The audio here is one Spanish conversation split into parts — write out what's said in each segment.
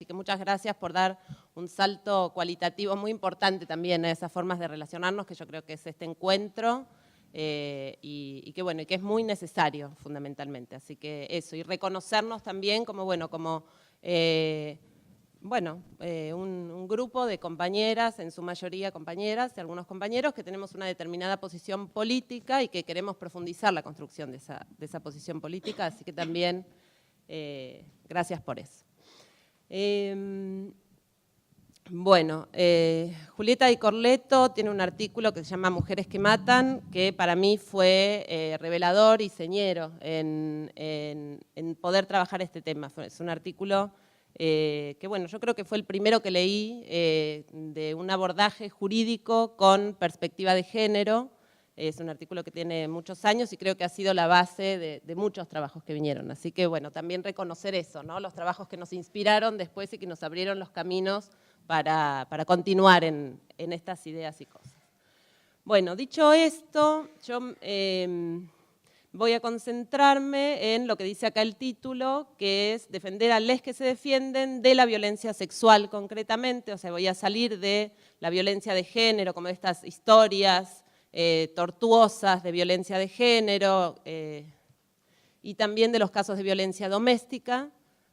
así que muchas gracias por dar un salto cualitativo muy importante también a esas formas de relacionarnos, que yo creo que es este encuentro, y que bueno, y que es muy necesario fundamentalmente. Así que eso, y reconocernos también como, bueno, un grupo de compañeras, en su mayoría compañeras y algunos compañeros, que tenemos una determinada posición política y que queremos profundizar la construcción de esa posición política, así que también gracias por eso. Julieta Di Corleto tiene un artículo que se llama Mujeres que matan, que para mí fue revelador y señero en poder trabajar este tema. Es un artículo que, bueno, yo creo que fue el primero que leí de un abordaje jurídico con perspectiva de género. Es un artículo que tiene muchos años y creo que ha sido la base de muchos trabajos que vinieron. Así que, bueno, también reconocer eso, ¿no? Los trabajos que nos inspiraron después y que nos abrieron los caminos para continuar en estas ideas y cosas. Bueno, dicho esto, yo voy a concentrarme en lo que dice acá el título, que es defender a les que se defienden de la violencia sexual concretamente. O sea, voy a salir de la violencia de género, como de estas historias tortuosas de violencia de género, y también de los casos de violencia doméstica,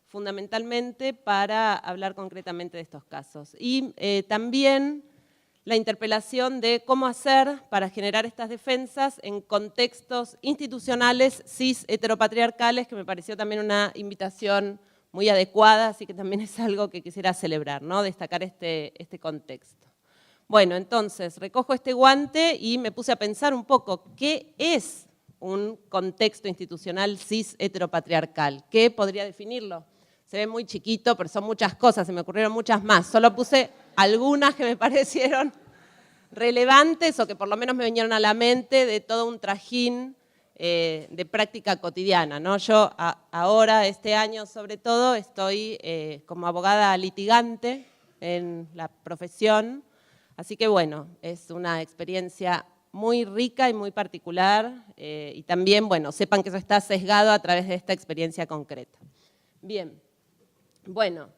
fundamentalmente para hablar concretamente de estos casos. Y también la interpelación de cómo hacer para generar estas defensas en contextos institucionales cis heteropatriarcales, que me pareció también una invitación muy adecuada, así que también es algo que quisiera celebrar, ¿no? Destacar este contexto. Bueno, entonces, recojo este guante y me puse a pensar un poco, ¿qué es un contexto institucional cis heteropatriarcal? ¿Qué podría definirlo? Se ve muy chiquito, pero son muchas cosas, se me ocurrieron muchas más. Solo puse algunas que me parecieron relevantes o que por lo menos me vinieron a la mente de todo un trajín de práctica cotidiana, ¿no? Yo ahora, este año sobre todo, estoy como abogada litigante en la profesión, así que bueno, es una experiencia muy rica y muy particular, y también, bueno, sepan que eso está sesgado a través de esta experiencia concreta. Bien, bueno,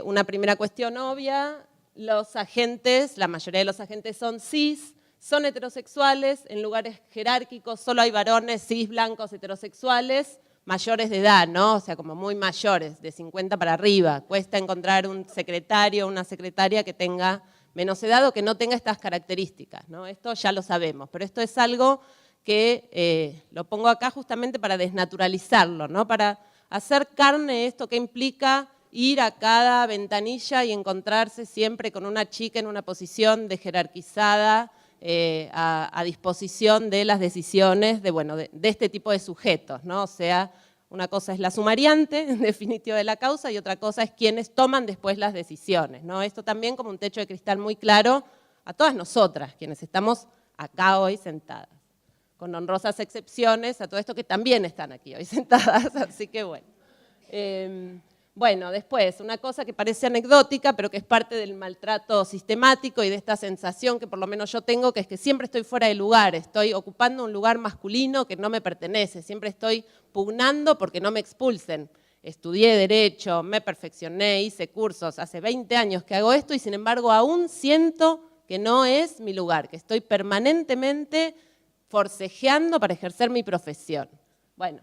una primera cuestión obvia: los agentes, la mayoría de los agentes son cis, son heterosexuales, en lugares jerárquicos solo hay varones cis, blancos, heterosexuales, mayores de edad, ¿no? O sea, como muy mayores, de 50 para arriba. Cuesta encontrar un secretario o una secretaria que tenga menos edad o que no tenga estas características, ¿no? Esto ya lo sabemos, pero esto es algo que lo pongo acá justamente para desnaturalizarlo, ¿no? Para hacer carne esto que implica ir a cada ventanilla y encontrarse siempre con una chica en una posición de jerarquizada a disposición de las decisiones de este tipo de sujetos, ¿no? O sea, una cosa es la sumariante, en definitiva, de la causa, y otra cosa es quienes toman después las decisiones, ¿no? Esto también como un techo de cristal muy claro a todas nosotras, quienes estamos acá hoy sentadas, con honrosas excepciones a todo esto que también están aquí hoy sentadas, así que bueno. Bueno, después, una cosa que parece anecdótica, pero que es parte del maltrato sistemático y de esta sensación que por lo menos yo tengo, que es que siempre estoy fuera de lugar, estoy ocupando un lugar masculino que no me pertenece, siempre estoy pugnando porque no me expulsen. Estudié Derecho, me perfeccioné, hice cursos, hace 20 años que hago esto y sin embargo aún siento que no es mi lugar, que estoy permanentemente forcejeando para ejercer mi profesión. Bueno.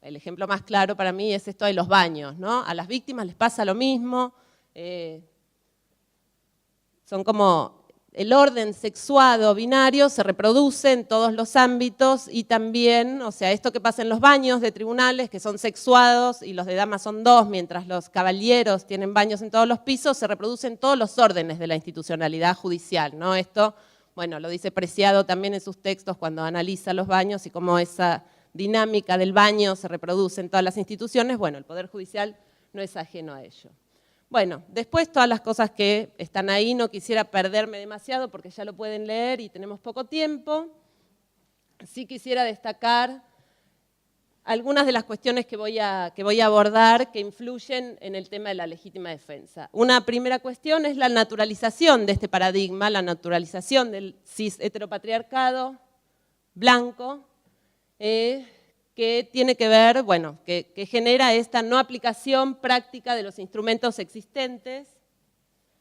El ejemplo más claro para mí es esto de los baños, ¿no? A las víctimas les pasa lo mismo, son como el orden sexuado binario se reproduce en todos los ámbitos y también, o sea, esto que pasa en los baños de tribunales, que son sexuados y los de damas son dos, mientras los caballeros tienen baños en todos los pisos, se reproduce en todos los órdenes de la institucionalidad judicial, ¿no? Esto, bueno, lo dice Preciado también en sus textos cuando analiza los baños y cómo esa dinámica del baño se reproduce en todas las instituciones. Bueno, el Poder Judicial no es ajeno a ello. Bueno, después todas las cosas que están ahí, no quisiera perderme demasiado porque ya lo pueden leer y tenemos poco tiempo. Sí quisiera destacar algunas de las cuestiones que voy a abordar que influyen en el tema de la legítima defensa. Una primera cuestión es la naturalización de este paradigma, la naturalización del cis heteropatriarcado blanco, que que tiene que ver, bueno, que genera esta no aplicación práctica de los instrumentos existentes,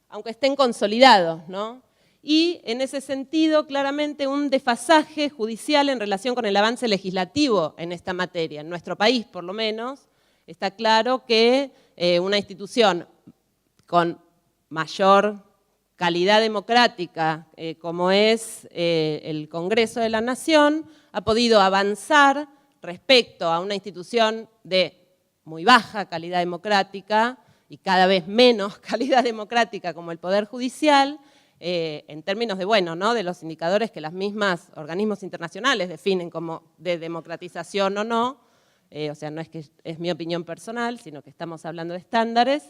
aunque estén consolidados, ¿no? Y en ese sentido, claramente, un desfasaje judicial en relación con el avance legislativo en esta materia. En nuestro país, por lo menos, está claro que una institución con mayor calidad democrática, como es el Congreso de la Nación, ha podido avanzar respecto a una institución de muy baja calidad democrática y cada vez menos calidad democrática como el Poder Judicial, en términos de, bueno, ¿no?, de los indicadores que las mismas organismos internacionales definen como de democratización o no, o sea, no es que es mi opinión personal, sino que estamos hablando de estándares.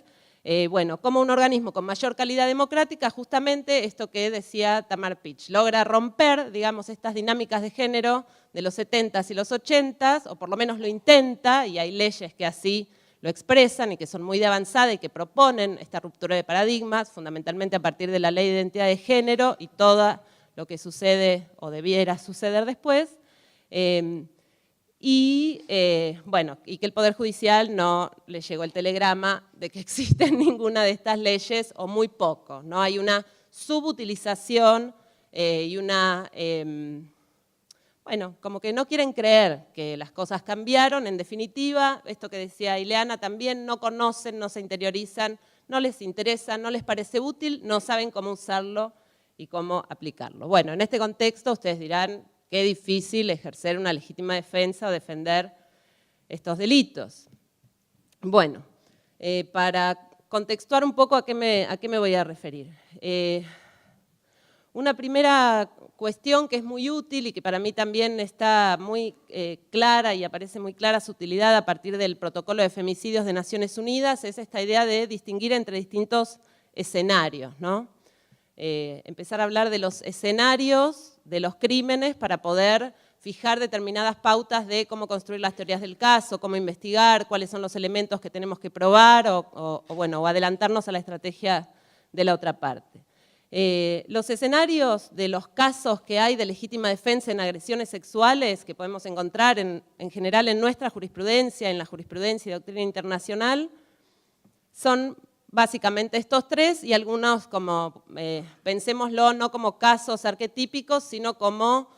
Bueno, como un organismo con mayor calidad democrática, justamente esto que decía Tamar Pitch, logra romper, digamos, estas dinámicas de género de los 70s y los 80s, o por lo menos lo intenta, y hay leyes que así lo expresan y que son muy de avanzada y que proponen esta ruptura de paradigmas, fundamentalmente a partir de la Ley de Identidad de Género y todo lo que sucede o debiera suceder después. Bueno, y que el Poder Judicial no le llegó el telegrama de que existen ninguna de estas leyes o muy poco, ¿no? Hay una subutilización y una, bueno, como que no quieren creer que las cosas cambiaron. En definitiva, esto que decía Ileana también, no conocen, no se interiorizan, no les interesa, no les parece útil, no saben cómo usarlo y cómo aplicarlo. Bueno, en este contexto ustedes dirán, qué difícil ejercer una legítima defensa o defender estos delitos. Bueno, para contextuar un poco a qué me voy a referir. Una primera cuestión que es muy útil y que para mí también está muy clara y aparece muy clara su utilidad a partir del Protocolo de Femicidios de Naciones Unidas es esta idea de distinguir entre distintos escenarios, ¿no? Empezar a hablar de los escenarios de los crímenes para poder fijar determinadas pautas de cómo construir las teorías del caso, cómo investigar, cuáles son los elementos que tenemos que probar o adelantarnos a la estrategia de la otra parte. Los escenarios de los casos que hay de legítima defensa en agresiones sexuales que podemos encontrar en general en nuestra jurisprudencia, en la jurisprudencia y doctrina internacional, son básicamente estos tres y algunos como, pensémoslo, no como casos arquetípicos, sino como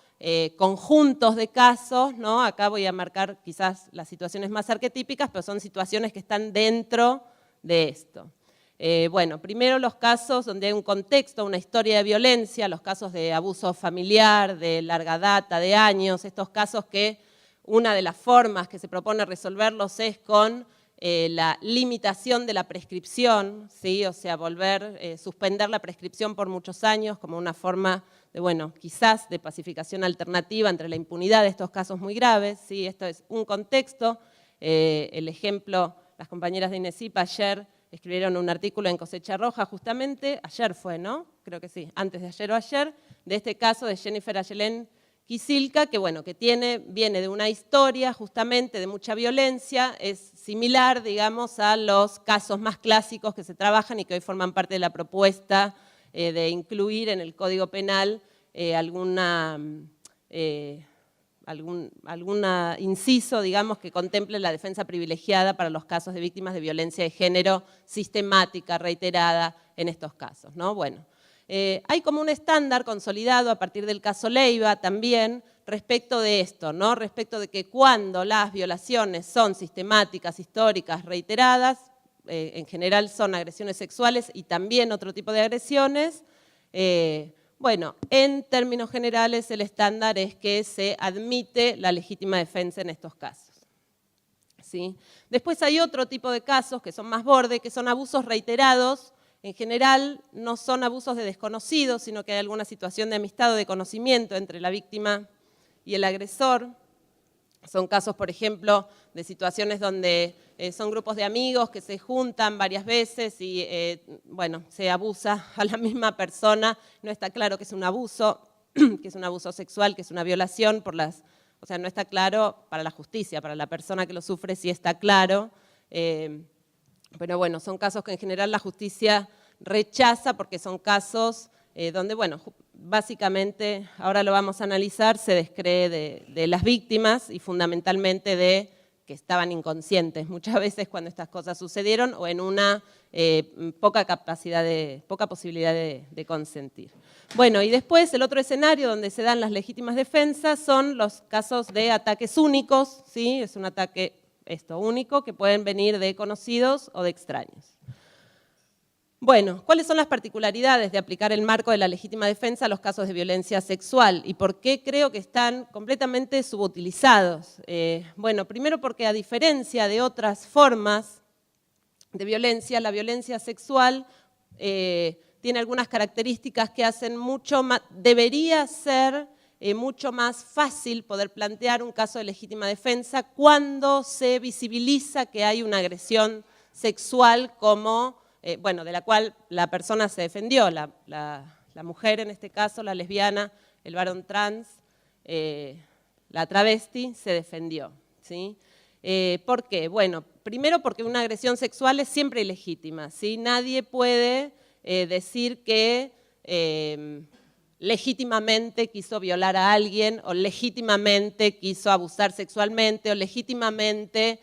conjuntos de casos, ¿no? Acá voy a marcar quizás las situaciones más arquetípicas, pero son situaciones que están dentro de esto. Bueno, primero los casos donde hay un contexto, una historia de violencia, los casos de abuso familiar, de larga data, de años, estos casos que una de las formas que se propone resolverlos es con la limitación de la prescripción, ¿sí? O sea, suspender la prescripción por muchos años como una forma de, bueno, quizás de pacificación alternativa entre la impunidad de estos casos muy graves, ¿sí? Esto es un contexto. El ejemplo, las compañeras de INESIP ayer escribieron un artículo en Cosecha Roja justamente, ayer fue, ¿no? Creo que sí, antes de ayer o ayer, de este caso de Jennifer Ayelén Quisilca, que bueno, que viene de una historia justamente de mucha violencia, es similar, digamos, a los casos más clásicos que se trabajan y que hoy forman parte de la propuesta de incluir en el Código Penal algún inciso, digamos, que contemple la defensa privilegiada para los casos de víctimas de violencia de género sistemática, reiterada en estos casos, ¿no? Bueno. Hay como un estándar consolidado a partir del caso Leiva también respecto de esto, ¿no? Respecto de que cuando las violaciones son sistemáticas, históricas, reiteradas, en general son agresiones sexuales y también otro tipo de agresiones, bueno, en términos generales el estándar es que se admite la legítima defensa en estos casos, ¿sí? Después hay otro tipo de casos que son más borde, que son abusos reiterados. En general no son abusos de desconocidos, sino que hay alguna situación de amistad o de conocimiento entre la víctima y el agresor. Son casos, por ejemplo, de situaciones donde son grupos de amigos que se juntan varias veces y bueno, se abusa a la misma persona. No está claro que es un abuso sexual, que es una violación, o sea, no está claro para la justicia, para la persona que lo sufre sí está claro. Pero bueno, son casos que en general la justicia rechaza porque son casos donde, bueno, básicamente, ahora lo vamos a analizar, se descree de las víctimas y fundamentalmente de que estaban inconscientes muchas veces cuando estas cosas sucedieron o en una poca posibilidad de consentir. Bueno, y después el otro escenario donde se dan las legítimas defensas son los casos de ataques únicos, ¿sí? Es un ataque único que pueden venir de conocidos o de extraños. Bueno, ¿cuáles son las particularidades de aplicar el marco de la legítima defensa a los casos de violencia sexual? ¿Y por qué creo que están completamente subutilizados? Bueno, primero porque a diferencia de otras formas de violencia, la violencia sexual tiene algunas características que hacen mucho más, debería ser mucho más fácil poder plantear un caso de legítima defensa cuando se visibiliza que hay una agresión sexual como bueno, de la cual la persona se defendió, la mujer en este caso, la lesbiana, el varón trans, la travesti, se defendió, ¿sí? ¿Por qué? Bueno, primero porque una agresión sexual es siempre ilegítima, ¿sí? Nadie puede decir que legítimamente quiso violar a alguien, o legítimamente quiso abusar sexualmente, o legítimamente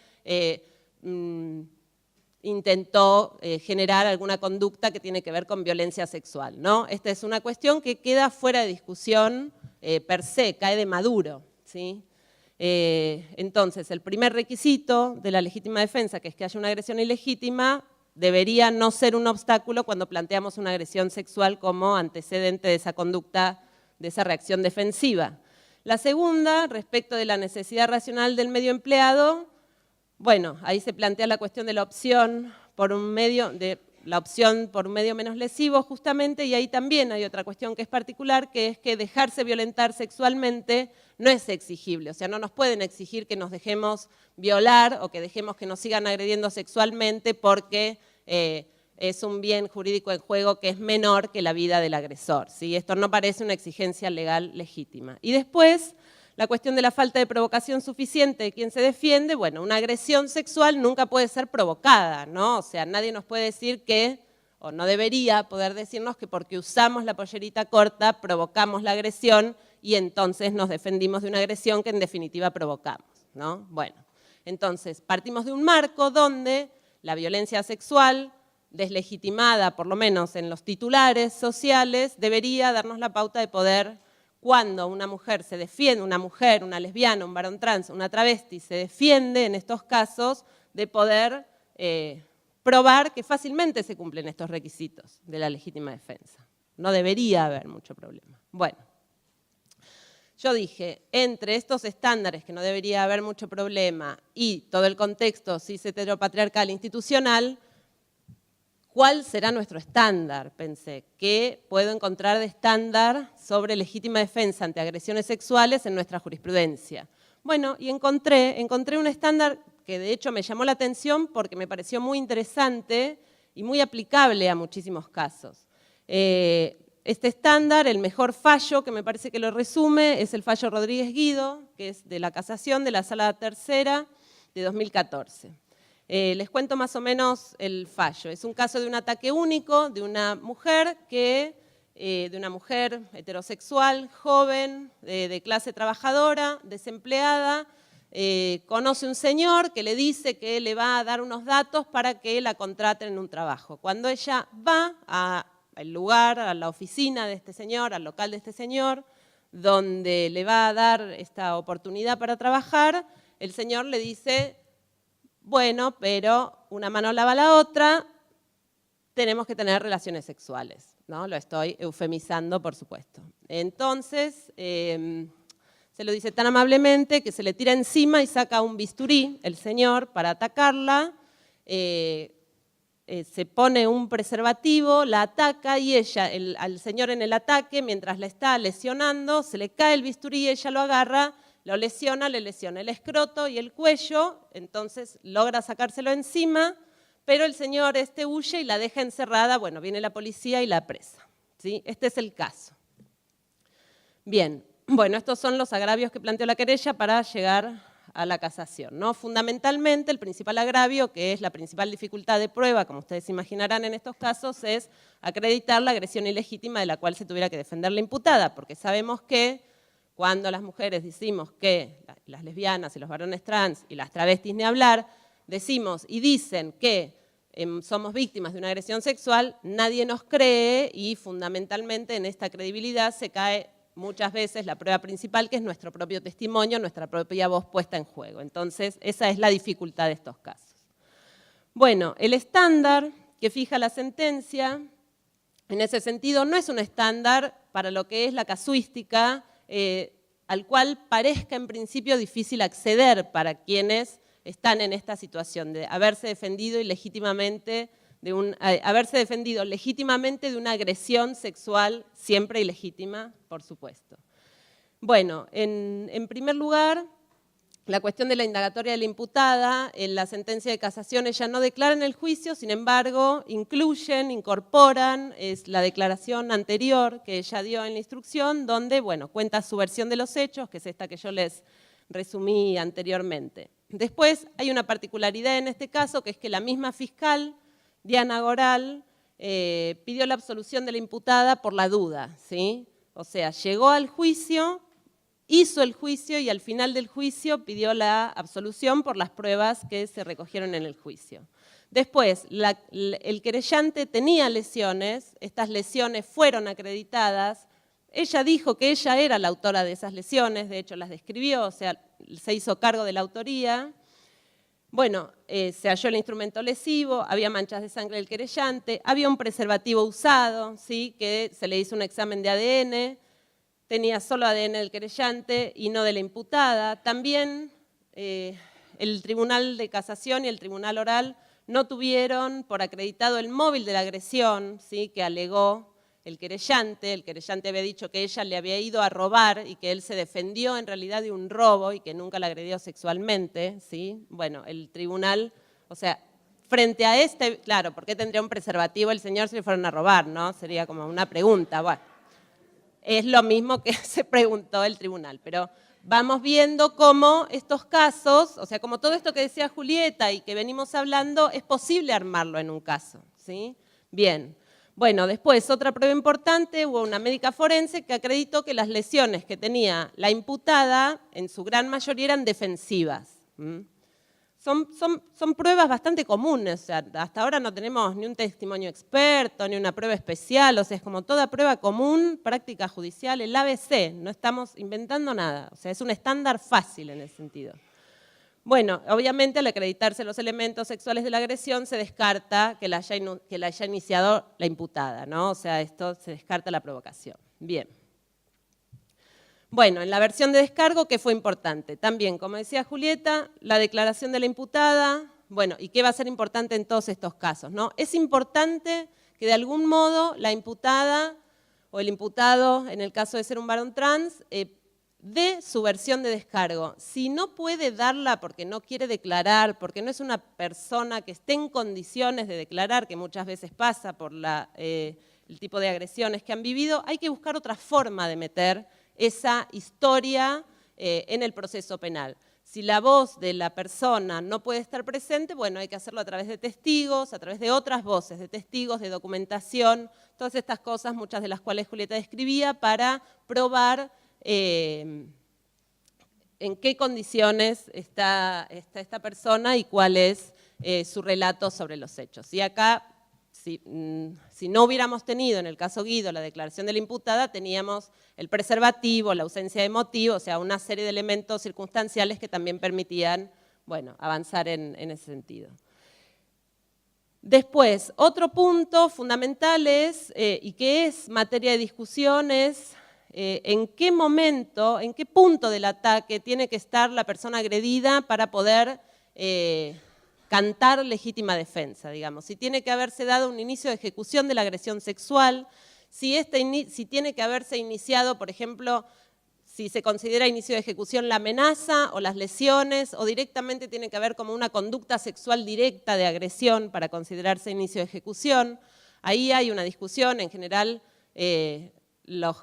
intentó generar alguna conducta que tiene que ver con violencia sexual, ¿no? Esta es una cuestión que queda fuera de discusión per se, cae de maduro, ¿sí? Entonces, el primer requisito de la legítima defensa, que es que haya una agresión ilegítima, debería no ser un obstáculo cuando planteamos una agresión sexual como antecedente de esa conducta, de esa reacción defensiva. La segunda, respecto de la necesidad racional del medio empleado, bueno, ahí se plantea la cuestión de la opción por un medio, menos lesivo justamente, y ahí también hay otra cuestión que es particular, que es que dejarse violentar sexualmente no es exigible, o sea, no nos pueden exigir que nos dejemos violar o que dejemos que nos sigan agrediendo sexualmente porque es un bien jurídico en juego que es menor que la vida del agresor, ¿sí? Esto no parece una exigencia legal legítima. Y después, la cuestión de la falta de provocación suficiente de quien se defiende, bueno, una agresión sexual nunca puede ser provocada, ¿no? O sea, nadie nos puede decir que, o no debería poder decirnos que porque usamos la pollerita corta provocamos la agresión y entonces nos defendimos de una agresión que en definitiva provocamos, ¿no? Bueno, entonces partimos de un marco donde la violencia sexual, deslegitimada por lo menos en los titulares sociales, debería darnos la pauta de poder, cuando una mujer se defiende, una mujer, una lesbiana, un varón trans, una travesti, se defiende en estos casos, de poder probar que fácilmente se cumplen estos requisitos de la legítima defensa. No debería haber mucho problema. Bueno, yo dije, entre estos estándares que no debería haber mucho problema y todo el contexto cis heteropatriarcal institucional, ¿cuál será nuestro estándar? Pensé, ¿qué puedo encontrar de estándar sobre legítima defensa ante agresiones sexuales en nuestra jurisprudencia? Bueno, y encontré un estándar que de hecho me llamó la atención porque me pareció muy interesante y muy aplicable a muchísimos casos. Este estándar, el mejor fallo, que me parece que lo resume, es el fallo Rodríguez Guido, que es de la casación de la Sala Tercera de 2014. Les cuento más o menos el fallo. Es un caso de un ataque único de una mujer heterosexual, joven, de clase trabajadora, desempleada, conoce un señor que le dice que le va a dar unos datos para que la contraten en un trabajo. Cuando ella va al lugar, a la oficina de este señor, al local de este señor, donde le va a dar esta oportunidad para trabajar, el señor le dice: bueno, pero una mano lava la otra, tenemos que tener relaciones sexuales, ¿no? Lo estoy eufemizando, por supuesto. Entonces, se lo dice tan amablemente que se le tira encima y saca un bisturí, el señor, para atacarla, se pone un preservativo, la ataca y ella, al señor en el ataque, mientras la está lesionando, se le cae el bisturí y ella lo agarra, lo lesiona, le lesiona el escroto y el cuello, entonces logra sacárselo encima, pero el señor huye y la deja encerrada. Bueno, viene la policía y la apresa, ¿sí? Este es el caso. Bien, bueno, estos son los agravios que planteó la querella para llegar a la casación, ¿no? Fundamentalmente, el principal agravio, que es la principal dificultad de prueba, como ustedes imaginarán en estos casos, es acreditar la agresión ilegítima de la cual se tuviera que defender la imputada, porque sabemos que cuando las mujeres decimos que, las lesbianas y los varones trans y las travestis ni hablar, decimos y dicen que somos víctimas de una agresión sexual, nadie nos cree y fundamentalmente en esta credibilidad se cae muchas veces la prueba principal, que es nuestro propio testimonio, nuestra propia voz puesta en juego. Entonces, esa es la dificultad de estos casos. Bueno, el estándar que fija la sentencia, en ese sentido, no es un estándar para lo que es la casuística, al cual parezca en principio difícil acceder para quienes están en esta situación de haberse defendido legítimamente de una agresión sexual, siempre ilegítima, por supuesto. Bueno, en primer lugar, la cuestión de la indagatoria de la imputada, en la sentencia de casación ella no declara en el juicio, sin embargo, incorporan la declaración anterior que ella dio en la instrucción, donde, bueno, cuenta su versión de los hechos, que es esta que yo les resumí anteriormente. Después hay una particularidad en este caso, que es que la misma fiscal, Diana Goral, pidió la absolución de la imputada por la duda, ¿sí? O sea, llegó al juicio, hizo el juicio y al final del juicio pidió la absolución por las pruebas que se recogieron en el juicio. Después, el querellante tenía lesiones, estas lesiones fueron acreditadas, ella dijo que ella era la autora de esas lesiones, de hecho las describió, o sea, se hizo cargo de la autoría. Bueno, se halló el instrumento lesivo, había manchas de sangre del querellante, había un preservativo usado, ¿sí? Que se le hizo un examen de ADN, tenía solo ADN del querellante y no de la imputada. También el Tribunal de Casación y el Tribunal Oral no tuvieron por acreditado el móvil de la agresión, ¿sí? Que alegó el querellante había dicho que ella le había ido a robar y que él se defendió en realidad de un robo y que nunca la agredió sexualmente, ¿sí? Bueno, el tribunal, o sea, frente a claro, ¿por qué tendría un preservativo el señor si le fueron a robar, no? Sería como una pregunta, bueno. Es lo mismo que se preguntó el tribunal, pero vamos viendo cómo estos casos, o sea, como todo esto que decía Julieta y que venimos hablando, es posible armarlo en un caso, ¿sí? Bien. Bueno, después, otra prueba importante, hubo una médica forense que acreditó que las lesiones que tenía la imputada, en su gran mayoría eran defensivas. Son pruebas bastante comunes, o sea, hasta ahora no tenemos ni un testimonio experto, ni una prueba especial, o sea, es como toda prueba común, práctica judicial, el ABC, no estamos inventando nada, o sea, es un estándar fácil en ese sentido. Bueno, obviamente al acreditarse los elementos sexuales de la agresión se descarta que la haya iniciado la imputada, ¿no? O sea, esto se descarta la provocación. Bien. Bueno, en la versión de descargo, ¿qué fue importante? También, como decía Julieta, la declaración de la imputada, bueno, ¿y qué va a ser importante en todos estos casos, no? Es importante que de algún modo la imputada o el imputado, en el caso de ser un varón trans, de su versión de descargo. Si no puede darla porque no quiere declarar, porque no es una persona que esté en condiciones de declarar, que muchas veces pasa por el tipo de agresiones que han vivido, hay que buscar otra forma de meter esa historia en el proceso penal. Si la voz de la persona no puede estar presente, bueno, hay que hacerlo a través de testigos, a través de otras voces, de testigos, de documentación, todas estas cosas, muchas de las cuales Julieta describía, para probar en qué condiciones está esta persona y cuál es su relato sobre los hechos. Y acá, si no hubiéramos tenido en el caso Guido la declaración de la imputada, teníamos el preservativo, la ausencia de motivo, o sea, una serie de elementos circunstanciales que también permitían, bueno, avanzar en ese sentido. Después, otro punto fundamental es, y que es materia de discusión, es en qué momento, en qué punto del ataque tiene que estar la persona agredida para poder cantar legítima defensa, digamos. Si tiene que haberse dado un inicio de ejecución de la agresión sexual, si tiene que haberse iniciado, por ejemplo, si se considera inicio de ejecución la amenaza o las lesiones, o directamente tiene que haber como una conducta sexual directa de agresión para considerarse inicio de ejecución. Ahí hay una discusión, en general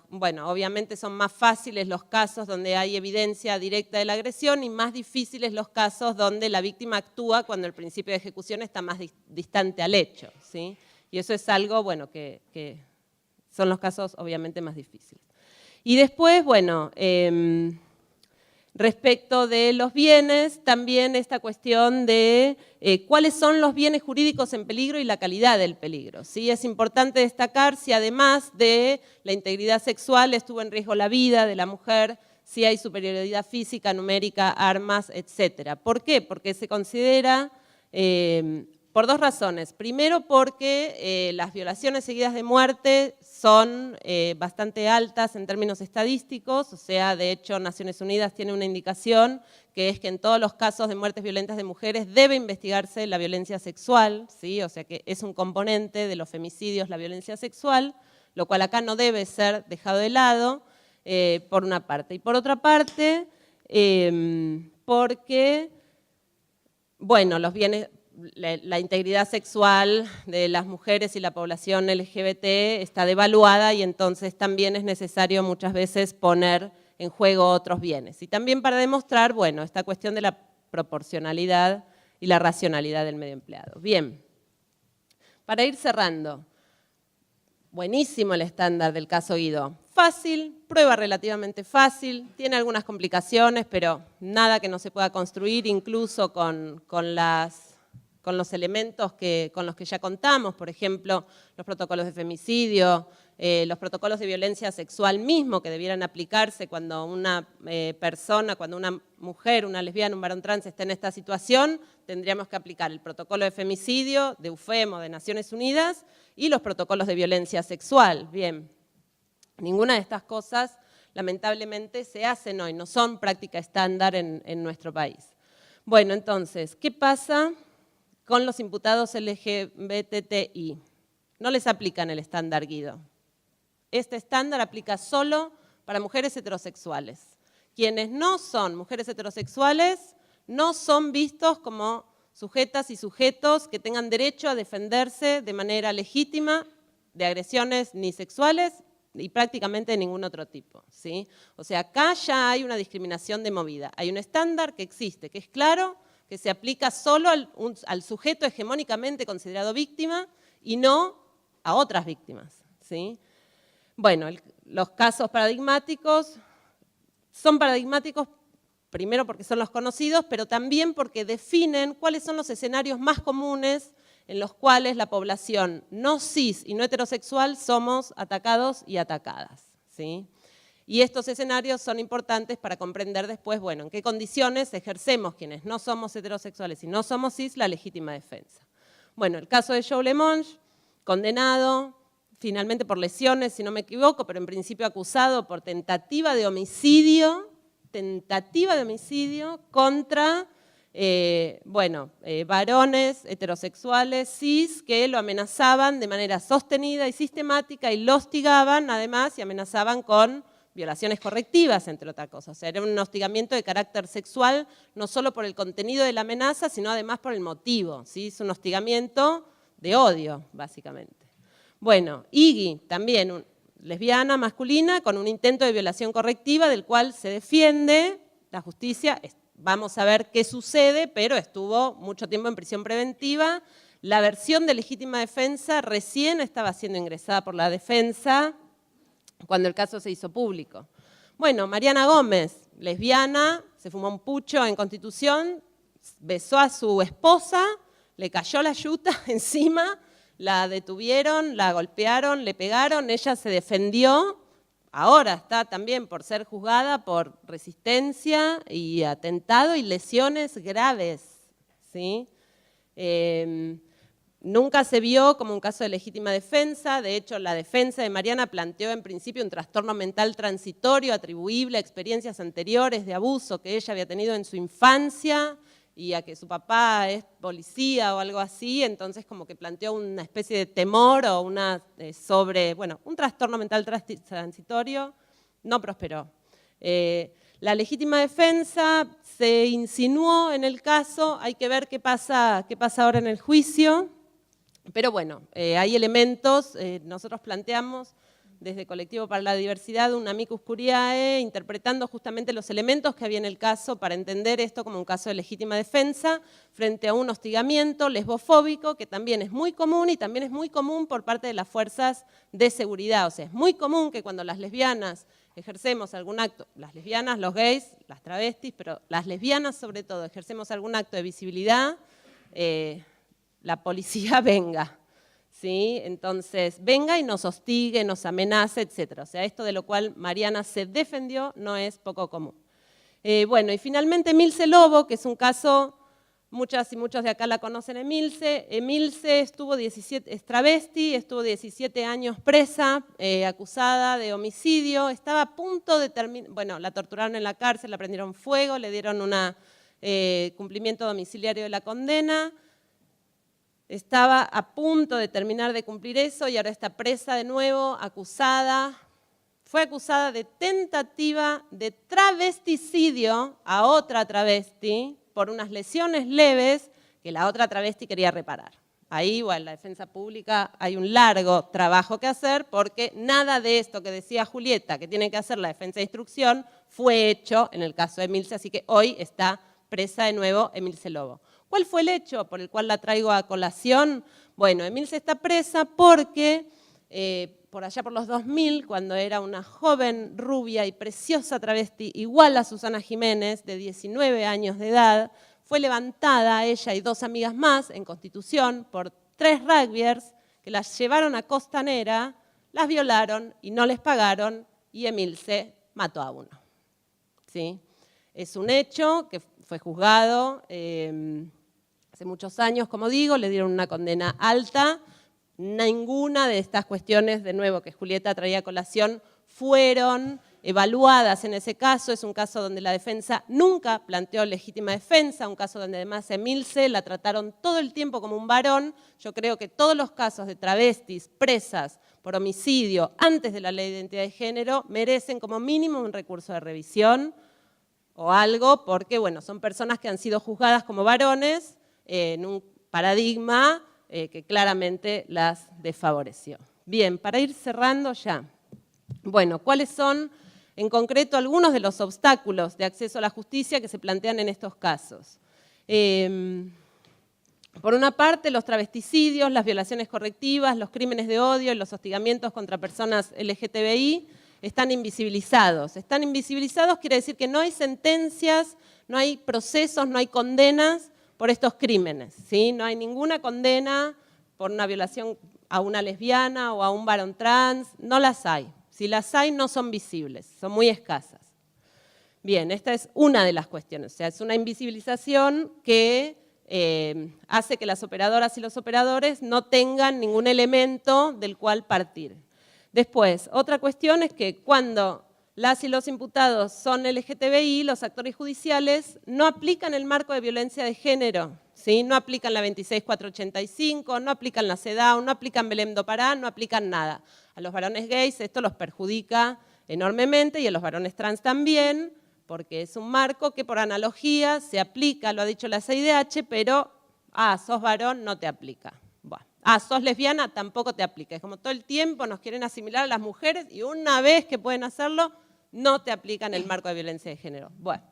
bueno, obviamente son más fáciles los casos donde hay evidencia directa de la agresión y más difíciles los casos donde la víctima actúa cuando el principio de ejecución está más distante al hecho, ¿sí? Y eso es algo, bueno, que son los casos obviamente más difíciles. Y después, bueno, respecto de los bienes, también esta cuestión de cuáles son los bienes jurídicos en peligro y la calidad del peligro, ¿sí? Es importante destacar si además de la integridad sexual estuvo en riesgo la vida de la mujer, si hay superioridad física, numérica, armas, etc. ¿Por qué? Porque se considera, por dos razones. Primero, porque las violaciones seguidas de muerte son bastante altas en términos estadísticos, o sea, de hecho, Naciones Unidas tiene una indicación que es que en todos los casos de muertes violentas de mujeres debe investigarse la violencia sexual, ¿sí? O sea que es un componente de los femicidios la violencia sexual, lo cual acá no debe ser dejado de lado, por una parte. Y por otra parte, porque, bueno, los bienes... La integridad sexual de las mujeres y la población LGBT está devaluada y entonces también es necesario muchas veces poner en juego otros bienes. Y también para demostrar, bueno, esta cuestión de la proporcionalidad y la racionalidad del medio empleado. Bien, para ir cerrando, buenísimo el estándar del caso Guido. Fácil, prueba relativamente fácil, tiene algunas complicaciones, pero nada que no se pueda construir, incluso con los elementos con los que ya contamos, por ejemplo, los protocolos de femicidio, los protocolos de violencia sexual mismo que debieran aplicarse cuando una persona, cuando una mujer, una lesbiana, un varón trans está en esta situación, tendríamos que aplicar el protocolo de femicidio de UFEM o de Naciones Unidas y los protocolos de violencia sexual. Bien, ninguna de estas cosas lamentablemente se hacen hoy, no son práctica estándar en nuestro país. Bueno, entonces, ¿qué pasa con los imputados LGBTI? No les aplican el estándar Guido. Este estándar aplica solo para mujeres heterosexuales. Quienes no son mujeres heterosexuales no son vistos como sujetas y sujetos que tengan derecho a defenderse de manera legítima de agresiones ni sexuales y prácticamente de ningún otro tipo, ¿sí? O sea, acá ya hay una discriminación de movida. Hay un estándar que existe, que es claro, que se aplica solo al sujeto hegemónicamente considerado víctima y no a otras víctimas, ¿sí? Bueno, los casos paradigmáticos son paradigmáticos primero porque son los conocidos, pero también porque definen cuáles son los escenarios más comunes en los cuales la población no cis y no heterosexual somos atacados y atacadas, ¿sí? Y estos escenarios son importantes para comprender después, bueno, en qué condiciones ejercemos quienes no somos heterosexuales y no somos cis la legítima defensa. Bueno, el caso de Joe Lemonge, condenado finalmente por lesiones, si no me equivoco, pero en principio acusado por tentativa de homicidio contra, varones heterosexuales cis que lo amenazaban de manera sostenida y sistemática y lo hostigaban además y amenazaban con violaciones correctivas, entre otras cosas. O sea, era un hostigamiento de carácter sexual, no solo por el contenido de la amenaza, sino además por el motivo, ¿sí? Es un hostigamiento de odio, básicamente. Bueno, Iggy, también lesbiana, masculina, con un intento de violación correctiva del cual se defiende la justicia. Vamos a ver qué sucede, pero estuvo mucho tiempo en prisión preventiva. La versión de legítima defensa recién estaba siendo ingresada por la defensa cuando el caso se hizo público. Bueno, Mariana Gómez, lesbiana, se fumó un pucho en Constitución, besó a su esposa, le cayó la yuta encima, la detuvieron, la golpearon, le pegaron, ella se defendió, ahora está también por ser juzgada por resistencia y atentado y lesiones graves, ¿sí? Nunca se vio como un caso de legítima defensa, de hecho la defensa de Mariana planteó en principio un trastorno mental transitorio atribuible a experiencias anteriores de abuso que ella había tenido en su infancia y a que su papá es policía o algo así, entonces como que planteó una especie de temor o un trastorno mental transitorio, no prosperó. La legítima defensa se insinuó en el caso, hay que ver qué pasa ahora en el juicio. Pero bueno, hay elementos, nosotros planteamos desde Colectivo para la Diversidad, un amicus curiae, interpretando justamente los elementos que había en el caso para entender esto como un caso de legítima defensa frente a un hostigamiento lesbofóbico que también es muy común y también es muy común por parte de las fuerzas de seguridad. O sea, es muy común que cuando las lesbianas ejercemos algún acto, las lesbianas, los gays, las travestis, pero las lesbianas sobre todo, ejercemos algún acto de visibilidad, la policía venga. ¿Sí? Entonces, venga y nos hostigue, nos amenace, etc. O sea, esto de lo cual Mariana se defendió no es poco común. Bueno, y finalmente Emilce Lobo, que es un caso, muchas y muchos de acá la conocen, Emilce. Emilce es travesti, estuvo 17 años presa, acusada de homicidio, estaba a punto de terminar, bueno, la torturaron en la cárcel, la prendieron fuego, le dieron un cumplimiento domiciliario de la condena. Estaba a punto de terminar de cumplir eso y ahora está presa de nuevo, acusada. Fue acusada de tentativa de travesticidio a otra travesti por unas lesiones leves que la otra travesti quería reparar. Ahí, bueno, en la defensa pública hay un largo trabajo que hacer porque nada de esto que decía Julieta, que tiene que hacer la defensa de instrucción, fue hecho en el caso de Emilce, así que hoy está presa de nuevo Emilce Lobo. ¿Cuál fue el hecho por el cual la traigo a colación? Bueno, Emilce está presa porque por allá por los 2000, cuando era una joven, rubia y preciosa travesti, igual a Susana Jiménez, de 19 años de edad, fue levantada ella y 2 amigas más en Constitución por 3 rugbyers que las llevaron a Costanera, las violaron y no les pagaron y Emilce mató a uno. ¿Sí? Es un hecho que fue juzgado hace muchos años, como digo, le dieron una condena alta. Ninguna de estas cuestiones, de nuevo, que Julieta traía a colación, fueron evaluadas en ese caso. Es un caso donde la defensa nunca planteó legítima defensa, un caso donde además Emilce la trataron todo el tiempo como un varón. Yo creo que todos los casos de travestis presas por homicidio antes de la ley de identidad de género merecen como mínimo un recurso de revisión o algo, porque bueno, son personas que han sido juzgadas como varones en un paradigma que claramente las desfavoreció. Bien, para ir cerrando ya. Bueno, ¿cuáles son en concreto algunos de los obstáculos de acceso a la justicia que se plantean en estos casos? Por una parte, los travesticidios, las violaciones correctivas, los crímenes de odio y los hostigamientos contra personas LGTBI están invisibilizados. Están invisibilizados quiere decir que no hay sentencias, no hay procesos, no hay condenas por estos crímenes, ¿sí? No hay ninguna condena por una violación a una lesbiana o a un varón trans, no las hay. Si las hay, no son visibles, son muy escasas. Bien, esta es una de las cuestiones, o sea, es una invisibilización que hace que las operadoras y los operadores no tengan ningún elemento del cual partir. Después, otra cuestión es que cuando las y los imputados son LGTBI, los actores judiciales no aplican el marco de violencia de género, ¿sí? No aplican la 26485, no aplican la CEDAW, no aplican Belém do Pará, no aplican nada. A los varones gays esto los perjudica enormemente y a los varones trans también, porque es un marco que por analogía se aplica, lo ha dicho la CIDH, pero, sos varón, no te aplica. Bueno. Sos lesbiana, tampoco te aplica. Es como todo el tiempo nos quieren asimilar a las mujeres y una vez que pueden hacerlo, no te aplican el marco de violencia de género. Bueno,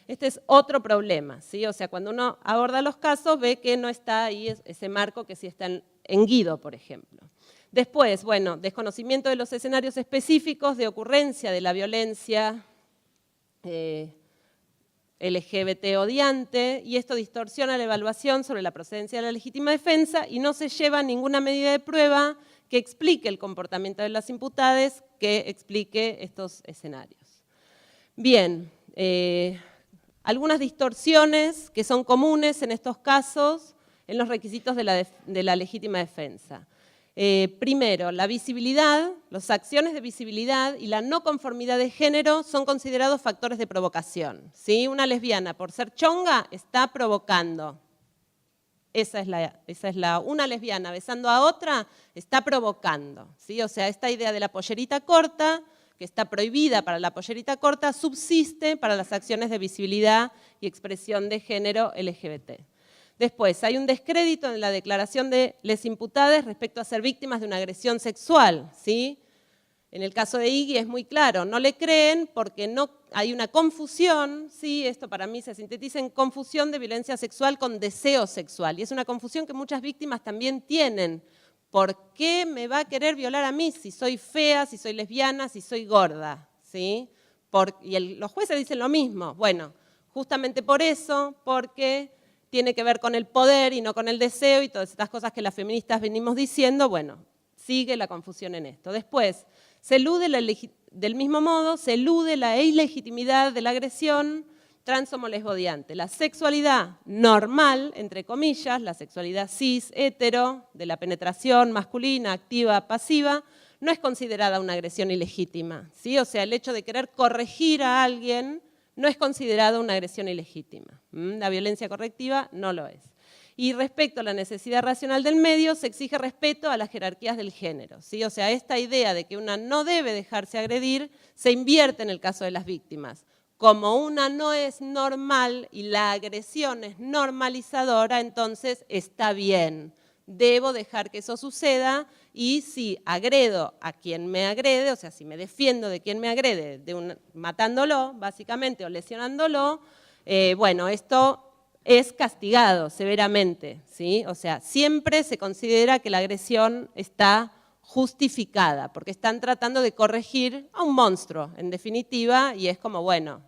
este es otro problema, ¿sí? O sea, cuando uno aborda los casos ve que no está ahí ese marco que sí está en Guido, por ejemplo. Después, bueno, desconocimiento de los escenarios específicos de ocurrencia de la violencia LGBT odiante, y esto distorsiona la evaluación sobre la procedencia de la legítima defensa y no se lleva ninguna medida de prueba que explique el comportamiento de las imputadas, que explique estos escenarios. Bien, algunas distorsiones que son comunes en estos casos en los requisitos de la legítima defensa. Primero, la visibilidad, las acciones de visibilidad y la no conformidad de género son considerados factores de provocación, ¿sí? Una lesbiana, por ser chonga, está provocando. Una lesbiana besando a otra está provocando, ¿sí? O sea, esta idea de la pollerita corta, que está prohibida para la pollerita corta, subsiste para las acciones de visibilidad y expresión de género LGBT. Después, hay un descrédito en la declaración de les imputadas respecto a ser víctimas de una agresión sexual, ¿sí? En el caso de Iggy es muy claro, no le creen porque no, hay una confusión, ¿sí? Esto para mí se sintetiza en confusión de violencia sexual con deseo sexual. Y es una confusión que muchas víctimas también tienen. ¿Por qué me va a querer violar a mí si soy fea, si soy lesbiana, si soy gorda? ¿Sí? Los jueces dicen lo mismo. Bueno, justamente por eso, porque tiene que ver con el poder y no con el deseo y todas estas cosas que las feministas venimos diciendo, bueno, sigue la confusión en esto. Después, del mismo modo, se elude la ilegitimidad de la agresión trans, homo, lesbodiante. La sexualidad normal, entre comillas, la sexualidad cis, hetero, de la penetración masculina, activa, pasiva, no es considerada una agresión ilegítima, ¿sí? O sea, el hecho de querer corregir a alguien no es considerado una agresión ilegítima. La violencia correctiva no lo es. Y respecto a la necesidad racional del medio, se exige respeto a las jerarquías del género, ¿sí? O sea, esta idea de que una no debe dejarse agredir se invierte en el caso de las víctimas. Como una no es normal y la agresión es normalizadora, entonces está bien. Debo dejar que eso suceda y si agredo a quien me agrede, o sea, si me defiendo de quien me agrede, matándolo, básicamente, o lesionándolo, bueno, esto es castigado severamente, ¿sí? O sea, siempre se considera que la agresión está justificada, porque están tratando de corregir a un monstruo, en definitiva, y es como, bueno,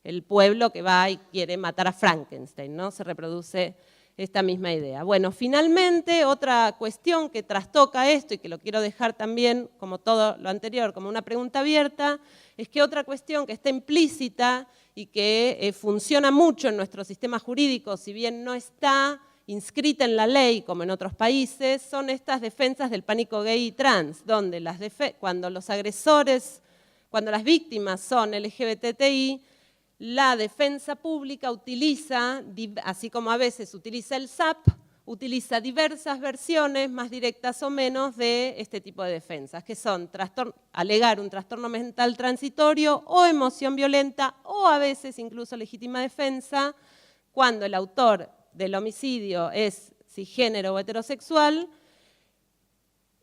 el pueblo que va y quiere matar a Frankenstein, ¿no? Se reproduce esta misma idea. Bueno, finalmente, otra cuestión que trastoca esto, y que lo quiero dejar también, como todo lo anterior, como una pregunta abierta, es que otra cuestión que está implícita y que funciona mucho en nuestro sistema jurídico, si bien no está inscrita en la ley, como en otros países, son estas defensas del pánico gay y trans, donde cuando los agresores, cuando las víctimas son LGBTI, la defensa pública utiliza, así como a veces utiliza el SAP, utiliza diversas versiones, más directas o menos, de este tipo de defensas, que son alegar un trastorno mental transitorio o emoción violenta, o a veces incluso legítima defensa, cuando el autor del homicidio es cisgénero o heterosexual.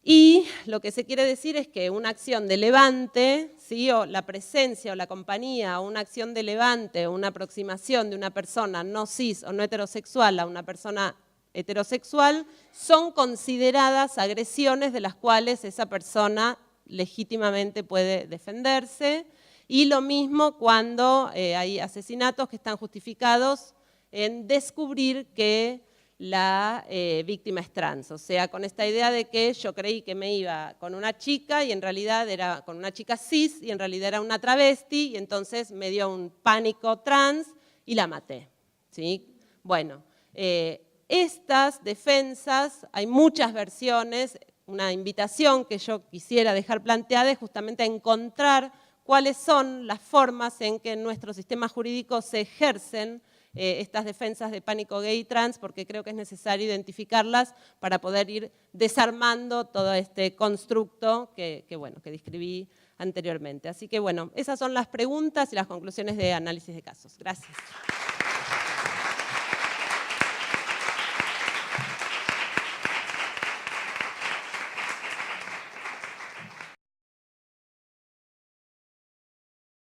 Y lo que se quiere decir es que una acción de levante, ¿sí? O la presencia o la compañía, o una acción de levante o una aproximación de una persona no cis o no heterosexual a una persona heterosexual, son consideradas agresiones de las cuales esa persona legítimamente puede defenderse. Y lo mismo cuando hay asesinatos que están justificados en descubrir que la víctima es trans, o sea, con esta idea de que yo creí que me iba con una chica y en realidad era con una chica cis y en realidad era una travesti y entonces me dio un pánico trans y la maté, ¿sí? Bueno, estas defensas, hay muchas versiones, una invitación que yo quisiera dejar planteada es justamente a encontrar cuáles son las formas en que en nuestro sistema jurídico se ejercen estas defensas de pánico gay y trans, porque creo que es necesario identificarlas para poder ir desarmando todo este constructo que describí anteriormente. Así que bueno, esas son las preguntas y las conclusiones de análisis de casos. Gracias.